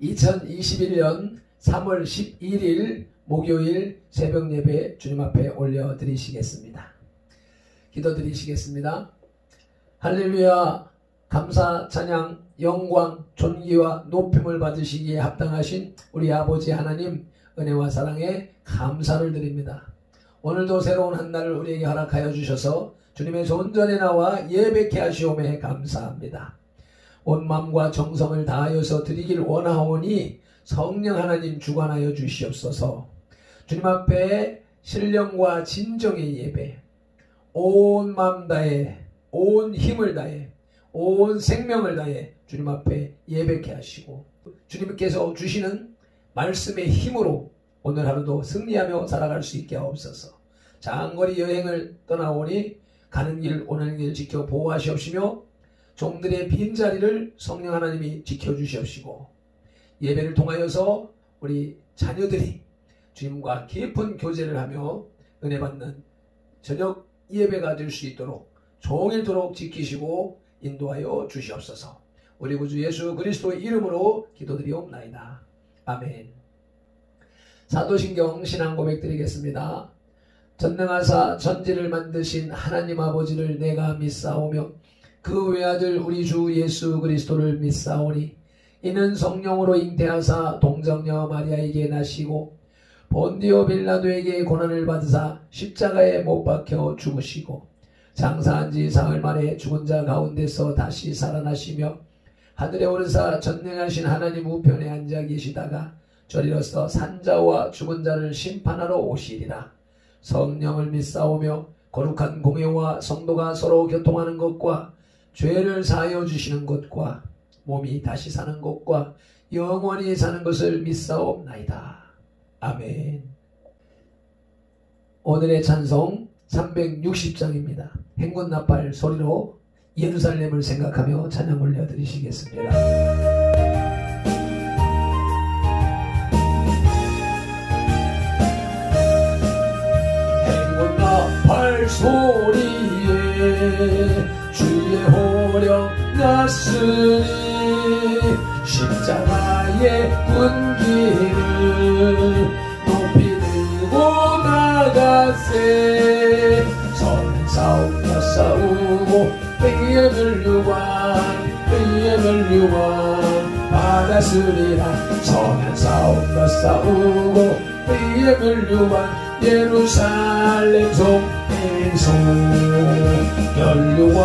2021년 3월 11일 목요일 새벽 예배 주님 앞에 올려드리시겠습니다. 기도드리시겠습니다. 할렐루야. 감사, 찬양, 영광, 존귀와 높임을 받으시기에 합당하신 우리 아버지 하나님, 은혜와 사랑에 감사를 드립니다. 오늘도 새로운 한 날을 우리에게 허락하여 주셔서 주님의 손전에 나와 예배케 하시오매 감사합니다. 온 마음과 정성을 다하여서 드리길 원하오니 성령 하나님 주관하여 주시옵소서. 주님 앞에 신령과 진정의 예배, 온 마음 다해, 온 힘을 다해, 온 생명을 다해 주님 앞에 예배케 하시고, 주님께서 주시는 말씀의 힘으로 오늘 하루도 승리하며 살아갈 수 있게 하옵소서. 장거리 여행을 떠나오니 가는 길 오는 길 지켜 보호하시옵시며, 종들의 빈자리를 성령 하나님이 지켜주시옵시고, 예배를 통하여서 우리 자녀들이 주님과 깊은 교제를 하며 은혜 받는 저녁 예배가 될 수 있도록 종일토록 지키시고 인도하여 주시옵소서. 우리 구주 예수 그리스도의 이름으로 기도드리옵나이다. 아멘. 사도신경 신앙 고백 드리겠습니다. 전능하사 천지를 만드신 하나님 아버지를 내가 믿사오며 그 외아들 우리 주 예수 그리스도를 믿사오니 이는 성령으로 잉태하사 동정녀 마리아에게 나시고 본디오 빌라도에게 고난을 받으사 십자가에 못 박혀 죽으시고 장사한 지 사흘 만에 죽은 자 가운데서 다시 살아나시며 하늘에 오르사 전능하신 하나님 우편에 앉아 계시다가 저리로서 산자와 죽은 자를 심판하러 오시리라. 성령을 믿사오며 거룩한 공예와 성도가 서로 교통하는 것과 죄를 사하여 주시는 것과 몸이 다시 사는 것과 영원히 사는 것을 믿사옵나이다. 아멘. 오늘의 찬송 360장입니다. 행군나팔 소리로 예루살렘을 생각하며 찬양 올려드리시겠습니다. 행군나팔 소리에 주의 호령 났으니 십자가의 군기를 높이 들고 나가세. 서는 싸움과 싸우고 의의 멸류관 받았으리라. 서는 싸움과 싸우고 의의 멸류관 예루살렘 성에서 멸류관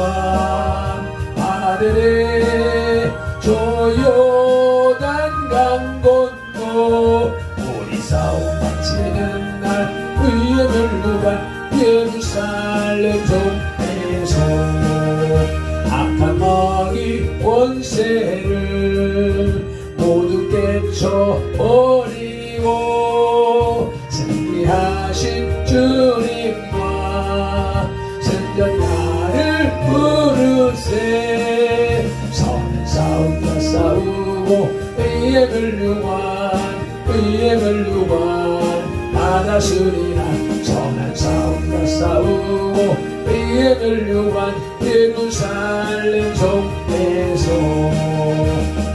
하늘에 저 요단 강 건너 우리 싸움 마치는 날 의의 멸류관 예루살렘 성에서 악한 마귀 원세를 모두 깨쳐버리고 승리하신 주님과 승전가를 부르세. 서는 싸움과 싸우고 의의 멸류관 받았으리라. 선한 싸움과 싸우고 의의 멸류관 예루살렘 성에서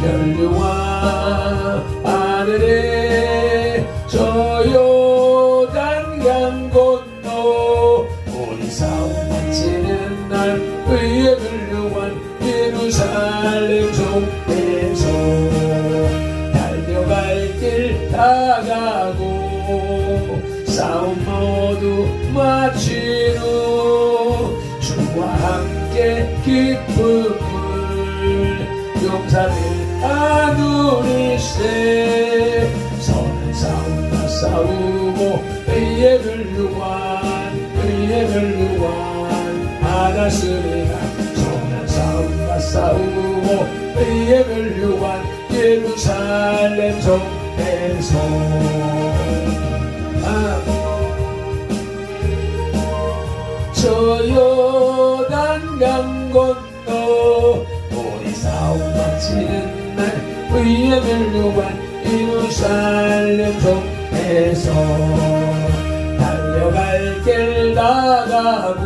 멸류관 하늘에 저 요단 강 건너 우리 싸움 마치는 날 의의 멸류관 예루살렘 성에서 달려갈 길 다 가고 싸움 모두 마친 후 주와 함께 기쁨을 용사를 나누리세. 서는 싸움과 싸우고 의의 멸류관 받았으리라. 서는 싸움과 싸우고 의의 멸류관 예루살렘 성에서 저 요단 강 건너 우리 싸움 마치는 날 의의 멸류관 예루살렘 성에서 달려갈 길 나가고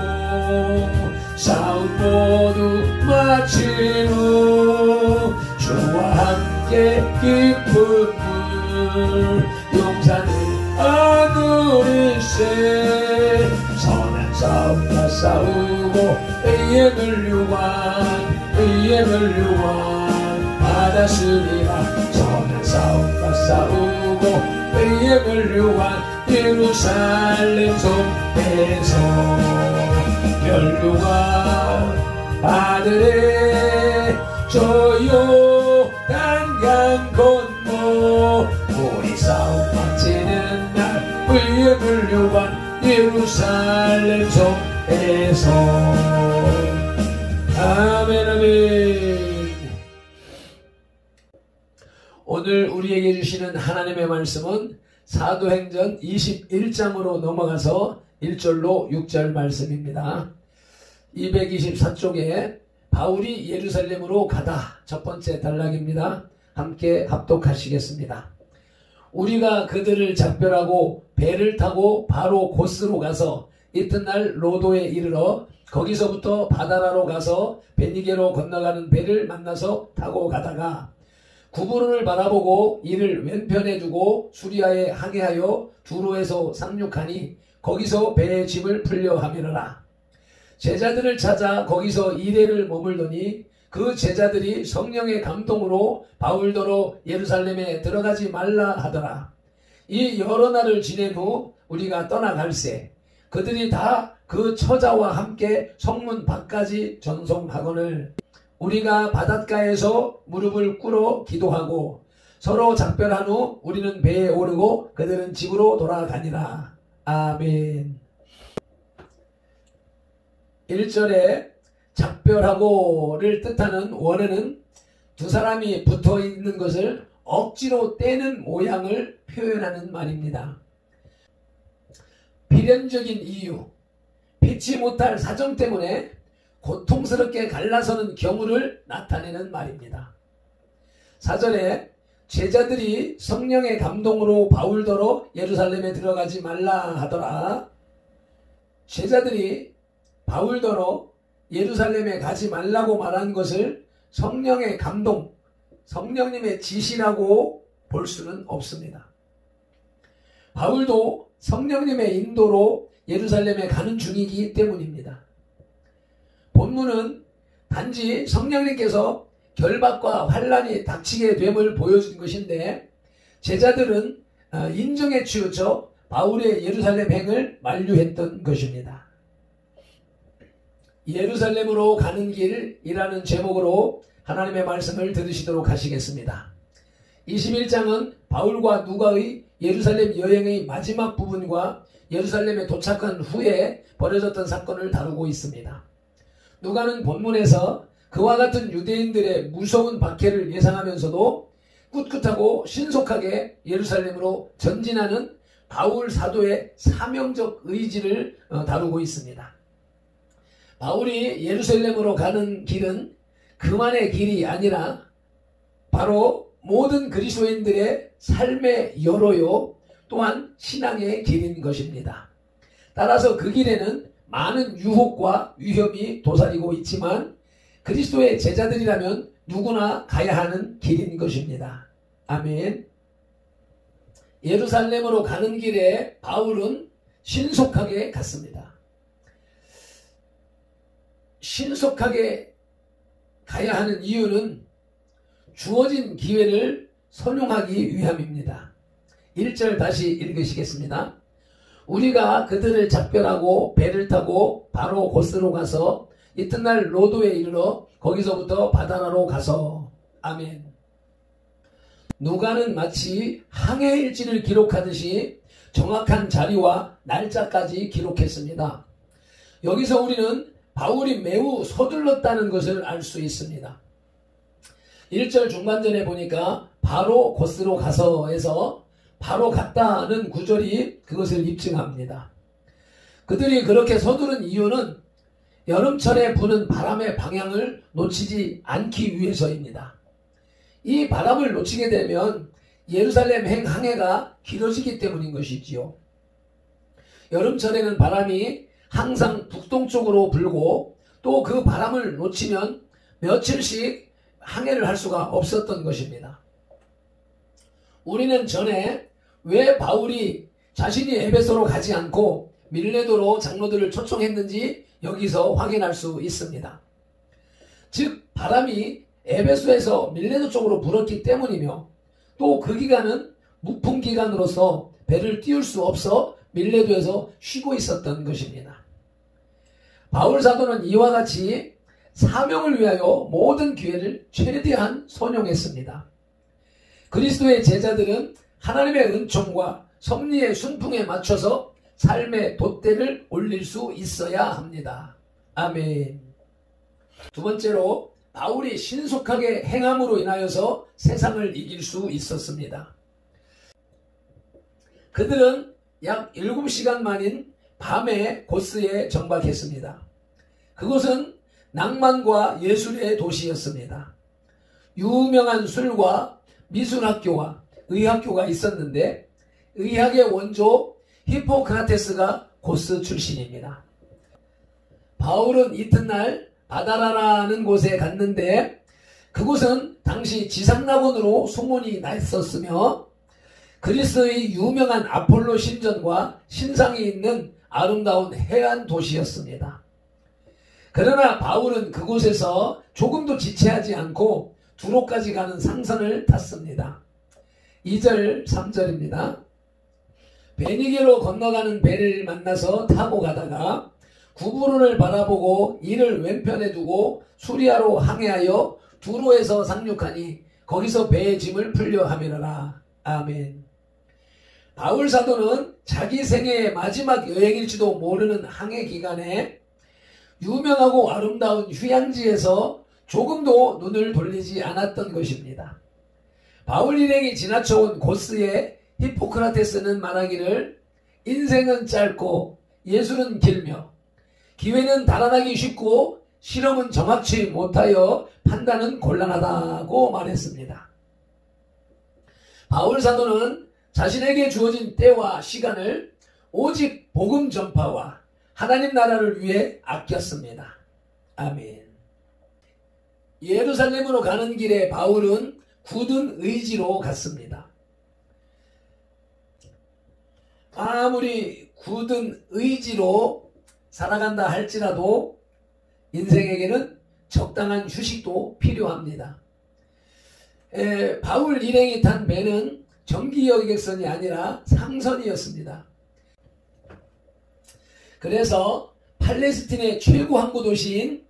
싸움 모두 마친 후 주와 함께 함께 깊은 물 용산을 안으리세 선한 싸움과 싸우고 의행을 유한 받았으리라 선한 싸움과 싸우고 의행을 유한 예루살렘 성에서 멸류관 받으래 조용한 건너 우리 싸움 마치는 날 의행을 유한 예루살렘 성에서 아멘 아멘. 오늘 우리에게 주시는 하나님의 말씀은 사도행전 21장으로 넘어가서 1절로 6절 말씀입니다. 224쪽에 바울이 예루살렘으로 가다 첫 번째 단락입니다. 함께 합독하시겠습니다. 우리가 그들을 작별하고 배를 타고 바로 고스로 가서 이튿날 로도에 이르러 거기서부터 바다라로 가서 베니게로 건너가는 배를 만나서 타고 가다가 구부론을 바라보고 이를 왼편에 두고 수리아에 항해하여 두로에서 상륙하니 거기서 배의 짐을 풀려 하미르라. 제자들을 찾아 거기서 이레를 머물더니 그 제자들이 성령의 감동으로 바울더러 예루살렘에 들어가지 말라 하더라. 이 여러 날을 지낸 후 우리가 떠나갈새 그들이 다 그 처자와 함께 성문 밖까지 전송하거늘 우리가 바닷가에서 무릎을 꿇어 기도하고 서로 작별한 후 우리는 배에 오르고 그들은 집으로 돌아가니라. 아멘. 1절에 작별하고를 뜻하는 원어는 두 사람이 붙어 있는 것을 억지로 떼는 모양을 표현하는 말입니다. 필연적인 이유, 피치 못할 사정 때문에 고통스럽게 갈라서는 경우를 나타내는 말입니다. 4절에 제자들이 성령의 감동으로 바울더러 예루살렘에 들어가지 말라 하더라. 제자들이 바울더러 예루살렘에 가지 말라고 말한 것을 성령의 감동, 성령님의 지시라고 볼 수는 없습니다. 바울도 성령님의 인도로 예루살렘에 가는 중이기 때문입니다. 본문은 단지 성령님께서 결박과 환란이 닥치게 됨을 보여준 것인데 제자들은 인정에 치우쳐 바울의 예루살렘 행을 만류했던 것입니다. 예루살렘으로 가는 길이라는 제목으로 하나님의 말씀을 들으시도록 하시겠습니다. 21장은 바울과 누가의 예루살렘 여행의 마지막 부분과 예루살렘에 도착한 후에 벌어졌던 사건을 다루고 있습니다. 누가는 본문에서 그와 같은 유대인들의 무서운 박해를 예상하면서도 꿋꿋하고 신속하게 예루살렘으로 전진하는 바울 사도의 사명적 의지를 다루고 있습니다. 바울이 예루살렘으로 가는 길은 그만의 길이 아니라 바로 모든 그리스도인들의 삶의 여로요 또한 신앙의 길인 것입니다. 따라서 그 길에는 많은 유혹과 위험이 도사리고 있지만 그리스도의 제자들이라면 누구나 가야 하는 길인 것입니다. 아멘. 예루살렘으로 가는 길에 바울은 신속하게 갔습니다. 신속하게 가야 하는 이유는 주어진 기회를 선용하기 위함입니다. 1절 다시 읽으시겠습니다. 우리가 그들을 작별하고 배를 타고 바로 고스로 가서 이튿날 로도에 이르러 거기서부터 바다라로 가서 아멘. 누가는 마치 항해일지를 기록하듯이 정확한 자리와 날짜까지 기록했습니다. 여기서 우리는 바울이 매우 서둘렀다는 것을 알 수 있습니다. 1절 중반전에 보니까 바로 고스로 가서에서 바로 갔다는 구절이 그것을 입증합니다. 그들이 그렇게 서두른 이유는 여름철에 부는 바람의 방향을 놓치지 않기 위해서입니다. 이 바람을 놓치게 되면 예루살렘 항해가 길어지기 때문인 것이지요. 여름철에는 바람이 항상 북동쪽으로 불고 또 그 바람을 놓치면 며칠씩 항해를 할 수가 없었던 것입니다. 우리는 전에 왜 바울이 자신이 에베소로 가지 않고 밀레도로 장로들을 초청했는지 여기서 확인할 수 있습니다. 즉 바람이 에베소에서 밀레도 쪽으로 불었기 때문이며 또 그 기간은 무풍 기간으로서 배를 띄울 수 없어 밀레도에서 쉬고 있었던 것입니다. 바울 사도는 이와 같이 사명을 위하여 모든 기회를 최대한 선용했습니다. 그리스도의 제자들은 하나님의 은총과 섭리의 순풍에 맞춰서 삶의 돛대를 올릴 수 있어야 합니다. 아멘. 두 번째로 바울이 신속하게 행함으로 인하여서 세상을 이길 수 있었습니다. 그들은 약 7시간 만인 밤에 고스에 정박했습니다. 그곳은 낭만과 예술의 도시였습니다. 유명한 술과 미술학교와 의학교가 있었는데 의학의 원조 히포크라테스가 고스 출신입니다. 바울은 이튿날 바다라라는 곳에 갔는데 그곳은 당시 지상낙원으로 소문이 났었으며 그리스의 유명한 아폴로 신전과 신상이 있는 아름다운 해안 도시였습니다. 그러나 바울은 그곳에서 조금도 지체하지 않고 두로까지 가는 상선을 탔습니다. 2절 3절입니다. 베니게로 건너가는 배를 만나서 타고 가다가 구부론을 바라보고 이를 왼편에 두고 수리아로 항해하여 두로에서 상륙하니 거기서 배의 짐을 풀려 함이러라. 아멘. 바울 사도는 자기 생애의 마지막 여행일지도 모르는 항해 기간에 유명하고 아름다운 휴양지에서 조금도 눈을 돌리지 않았던 것입니다. 바울 일행이 지나쳐온 고스의 히포크라테스는 말하기를 인생은 짧고 예술은 길며 기회는 달아나기 쉽고 실험은 정확치 못하여 판단은 곤란하다고 말했습니다. 바울 사도는 자신에게 주어진 때와 시간을 오직 복음 전파와 하나님 나라를 위해 아꼈습니다. 아멘. 예루살렘으로 가는 길에 바울은 굳은 의지로 갔습니다. 아무리 굳은 의지로 살아간다 할지라도 인생에게는 적당한 휴식도 필요합니다. 바울 일행이 탄 배는 정기 여객선이 아니라 상선이었습니다. 그래서 팔레스틴의 최고 항구 도시인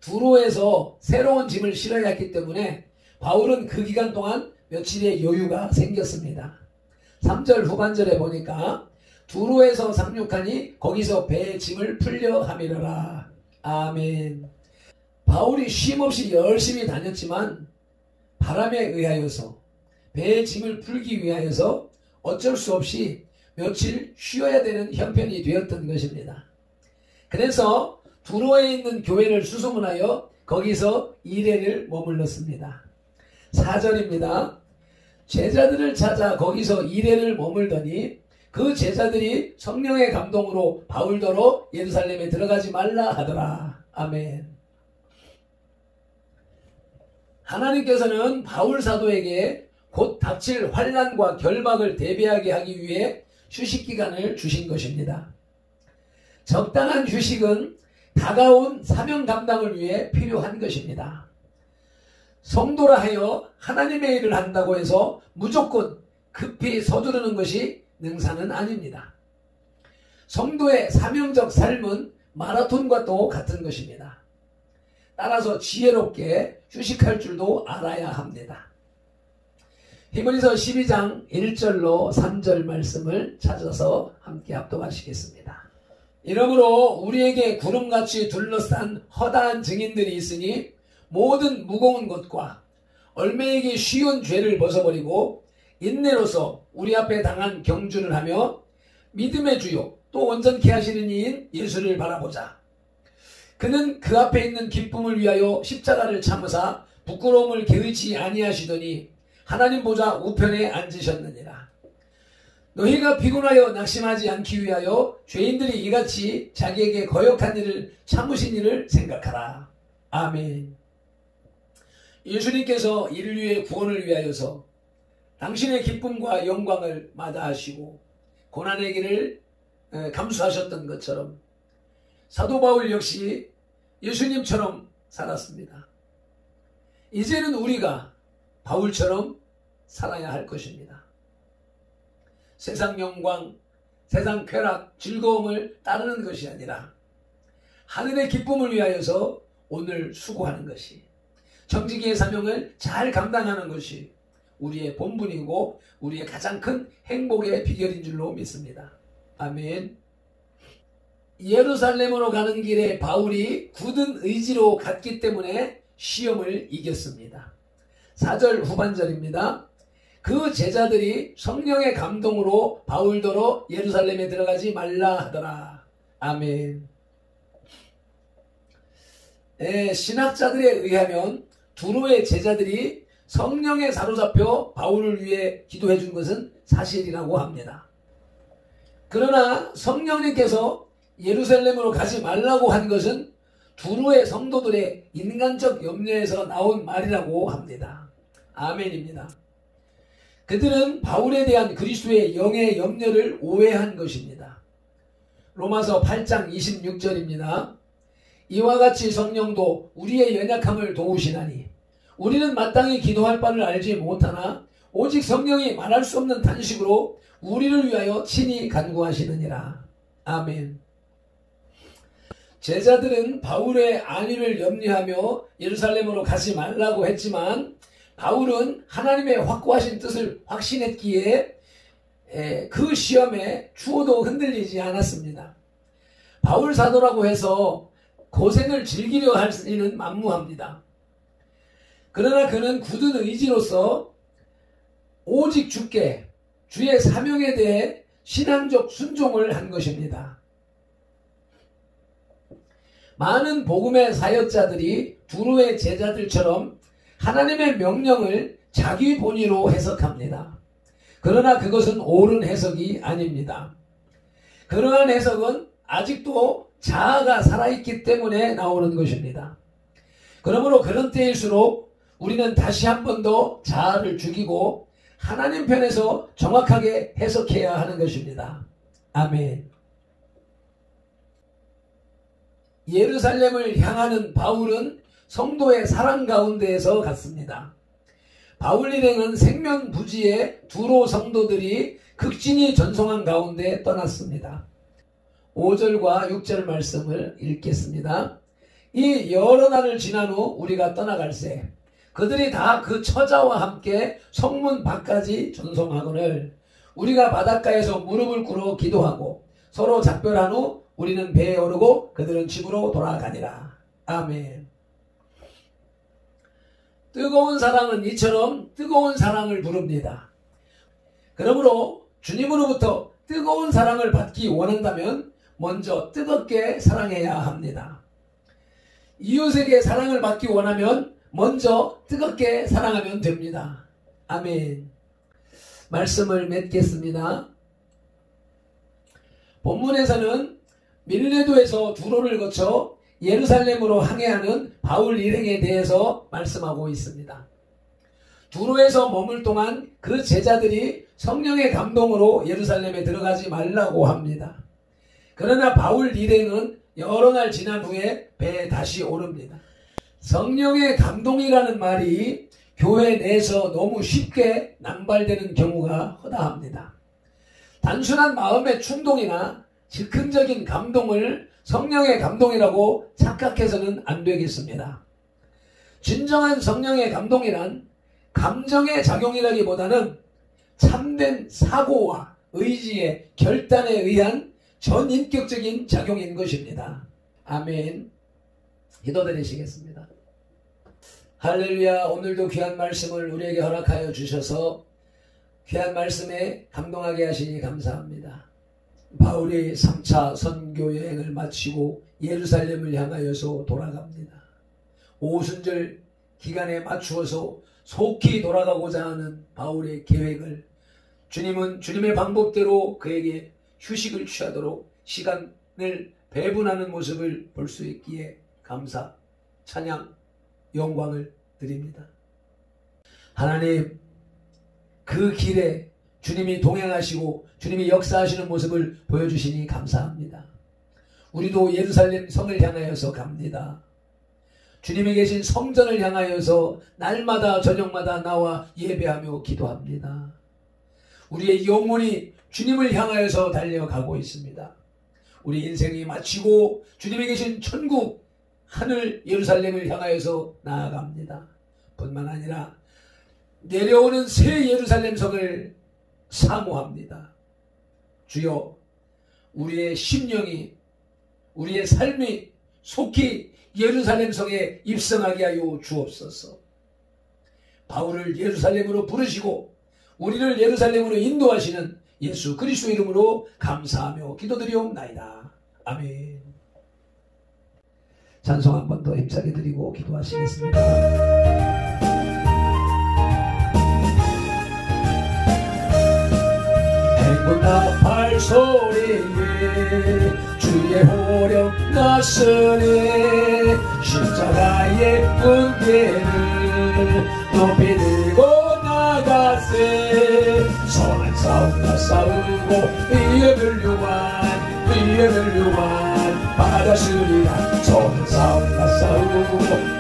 두로에서 새로운 짐을 실어야 했기 때문에 바울은 그 기간 동안 며칠의 여유가 생겼습니다. 3절 후반절에 보니까 두로에서 상륙하니 거기서 배의 짐을 풀려 함이러라. 아멘. 바울이 쉼없이 열심히 다녔지만 바람에 의하여서 배의 짐을 풀기 위하여서 어쩔 수 없이 며칠 쉬어야 되는 형편이 되었던 것입니다. 그래서 두로에 있는 교회를 수소문하여 거기서 2회를 머물렀습니다. 4절입니다. 제자들을 찾아 거기서 2회를 머물더니 그 제자들이 성령의 감동으로 바울더러 예루살렘에 들어가지 말라 하더라. 아멘. 하나님께서는 바울 사도에게 곧 닥칠 환난과 결박을 대비하게 하기 위해 휴식기간을 주신 것입니다. 적당한 휴식은 다가온 사명 감당을 위해 필요한 것입니다. 성도라 하여 하나님의 일을 한다고 해서 무조건 급히 서두르는 것이 능사는 아닙니다. 성도의 사명적 삶은 마라톤과도 같은 것입니다. 따라서 지혜롭게 휴식할 줄도 알아야 합니다. 히브리서 12장 1절로 3절 말씀을 찾아서 함께 합독하시겠습니다. 이러므로 우리에게 구름같이 둘러싼 허다한 증인들이 있으니 모든 무거운 것과 얼매이기 쉬운 죄를 벗어버리고 인내로서 우리 앞에 당한 경주를 하며 믿음의 주요 또 온전케 하시는 이인 예수를 바라보자. 그는 그 앞에 있는 기쁨을 위하여 십자가를 참으사 부끄러움을 개의치 아니하시더니 하나님 보좌 우편에 앉으셨느니라. 너희가 피곤하여 낙심하지 않기 위하여 죄인들이 이같이 자기에게 거역한 일을 참으신 일을 생각하라. 아멘. 예수님께서 인류의 구원을 위하여서 당신의 기쁨과 영광을 마다하시고 고난의 길을 감수하셨던 것처럼 사도 바울 역시 예수님처럼 살았습니다. 이제는 우리가 바울처럼 살아야 할 것입니다. 세상 영광, 세상 쾌락, 즐거움을 따르는 것이 아니라 하늘의 기쁨을 위하여서 오늘 수고하는 것이, 청지기의 사명을 잘 감당하는 것이 우리의 본분이고 우리의 가장 큰 행복의 비결인 줄로 믿습니다. 아멘. 예루살렘으로 가는 길에 바울이 굳은 의지로 갔기 때문에 시험을 이겼습니다. 4절 후반절입니다. 그 제자들이 성령의 감동으로 바울더러 예루살렘에 들어가지 말라 하더라. 아멘. 신학자들에 의하면 두로의 제자들이 성령에 사로잡혀 바울을 위해 기도해 준 것은 사실이라고 합니다. 그러나 성령님께서 예루살렘으로 가지 말라고 한 것은 두로의 성도들의 인간적 염려에서 나온 말이라고 합니다. 아멘입니다. 그들은 바울에 대한 그리스도의 영의 염려를 오해한 것입니다. 로마서 8장 26절입니다. 이와 같이 성령도 우리의 연약함을 도우시나니 우리는 마땅히 기도할 바를 알지 못하나 오직 성령이 말할 수 없는 탄식으로 우리를 위하여 친히 간구하시느니라. 아멘. 제자들은 바울의 안위를 염려하며 예루살렘으로 가지 말라고 했지만 바울은 하나님의 확고하신 뜻을 확신했기에 그 시험에 추호도 흔들리지 않았습니다. 바울 사도라고 해서 고생을 즐기려 할 리는 만무합니다. 그러나 그는 굳은 의지로서 오직 주께, 주의 사명에 대해 신앙적 순종을 한 것입니다. 많은 복음의 사역자들이 두로의 제자들처럼 하나님의 명령을 자기 본의로 해석합니다. 그러나 그것은 옳은 해석이 아닙니다. 그러한 해석은 아직도 자아가 살아있기 때문에 나오는 것입니다. 그러므로 그런 때일수록 우리는 다시 한 번 더 자아를 죽이고 하나님 편에서 정확하게 해석해야 하는 것입니다. 아멘. 예루살렘을 향하는 바울은 성도의 사랑 가운데에서 갔습니다. 바울 일행은 생명부지의 두로 성도들이 극진히 전송한 가운데 떠났습니다. 5절과 6절 말씀을 읽겠습니다. 이 여러 날을 지난 후 우리가 떠나갈새 그들이 다 그 처자와 함께 성문 밖까지 전송하거늘 우리가 바닷가에서 무릎을 꿇어 기도하고 서로 작별한 후 우리는 배에 오르고 그들은 집으로 돌아가니라. 아멘. 뜨거운 사랑은 이처럼 뜨거운 사랑을 부릅니다. 그러므로 주님으로부터 뜨거운 사랑을 받기 원한다면 먼저 뜨겁게 사랑해야 합니다. 이웃에게 사랑을 받기 원하면 먼저 뜨겁게 사랑하면 됩니다. 아멘. 말씀을 맺겠습니다. 본문에서는 밀레도에서 두로를 거쳐 예루살렘으로 항해하는 바울 일행에 대해서 말씀하고 있습니다. 두로에서 머물 동안 그 제자들이 성령의 감동으로 예루살렘에 들어가지 말라고 합니다. 그러나 바울 일행은 여러 날 지난 후에 배에 다시 오릅니다. 성령의 감동이라는 말이 교회 내에서 너무 쉽게 남발되는 경우가 허다합니다. 단순한 마음의 충동이나 즉흥적인 감동을 성령의 감동이라고 착각해서는 안 되겠습니다. 진정한 성령의 감동이란 감정의 작용이라기보다는 참된 사고와 의지의 결단에 의한 전인격적인 작용인 것입니다. 아멘. 기도드리시겠습니다. 할렐루야. 오늘도 귀한 말씀을 우리에게 허락하여 주셔서 귀한 말씀에 감동하게 하시니 감사합니다. 바울이 3차 선교 여행을 마치고 예루살렘을 향하여서 돌아갑니다. 오순절 기간에 맞추어서 속히 돌아가고자 하는 바울의 계획을 주님은 주님의 방법대로 그에게 휴식을 취하도록 시간을 배분하는 모습을 볼 수 있기에 감사, 찬양, 영광을 드립니다. 하나님, 그 길에 주님이 동행하시고 주님이 역사하시는 모습을 보여주시니 감사합니다. 우리도 예루살렘 성을 향하여서 갑니다. 주님이 계신 성전을 향하여서 날마다 저녁마다 나와 예배하며 기도합니다. 우리의 영혼이 주님을 향하여서 달려가고 있습니다. 우리 인생이 마치고 주님이 계신 천국 하늘 예루살렘을 향하여서 나아갑니다. 뿐만 아니라 내려오는 새 예루살렘 성을 사모합니다. 주여, 우리의 심령이, 우리의 삶이 속히 예루살렘 성에 입성하게 하여 주옵소서. 바울을 예루살렘으로 부르시고 우리를 예루살렘으로 인도하시는 예수 그리스도 이름으로 감사하며 기도드리옵나이다. 아멘. 찬송 한 번 더 힘차게 드리고 기도하시겠습니다. 행군나 발소리에 주의 호령 나서네 십자가의 은혜를 높이 들고 나가세 선한 싸움과 싸우고 위에 멸류관 받았으리라 선한 싸움과 싸우고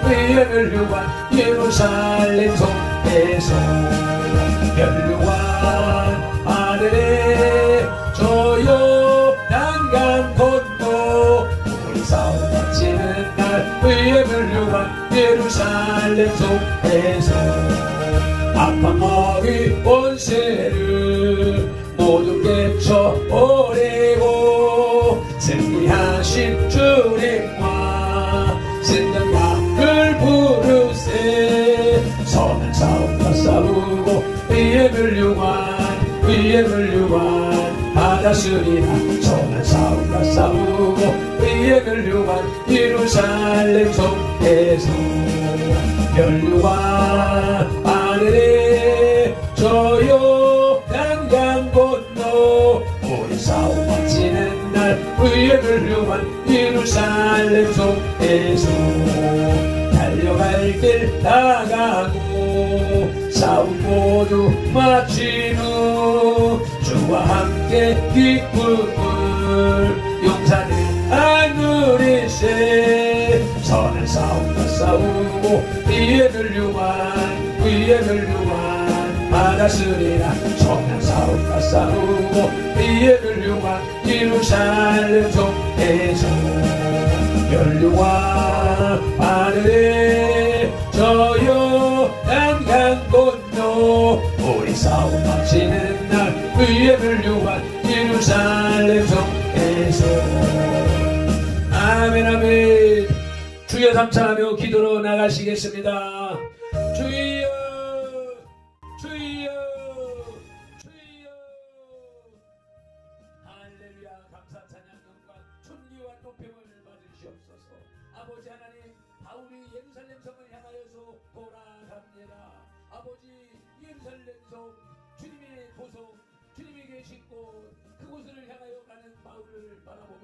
위에 멸류관 예루살렘 성에서 멸류관 하늘에 저요 난간 건너 우리 싸움 마치는 날 위에 멸류관 예루살렘 성에서 아파 머리 원세를 모두 깨쳐버리고 승리하신 주님과 승전각을 부르세 선한 싸움과 싸우고 위에 멸류관 받았으리라 선한 싸움과 싸우고 위에 멸류관 예루살렘 성에서 멸류관 하늘에 저요 난강 건너 우리 싸움 마치는 날 위에 멸류관 예루살렘 성에서 달려갈 길 나가고 싸움 모두 마친 후 주와 함께 기쁨을 용사들 안누리세 선한 싸움과 싸우고 위에 멸류관 받았으리라 선한 싸움과 싸우고 위에 멸류관 예루살렘 성에서 멸류관 하늘에 저요 난강 건너 우리 싸움 마치는 날 위에 멸류관 예루살렘 성에서 아멘 아멘. 주여 감사하며 기도로 나가시겠습니다. 주여 주여 주여 할렐루야. 감사 찬양 영광 존귀와 높임을 받으시옵소서. 아버지 하나님, 바울이 예루살렘 성을 향하여서 돌아갑니다. 아버지, 예루살렘 성 주님의 보석, 주님이 계신 곳, 그곳을 향하여 가는 바울을 바라보며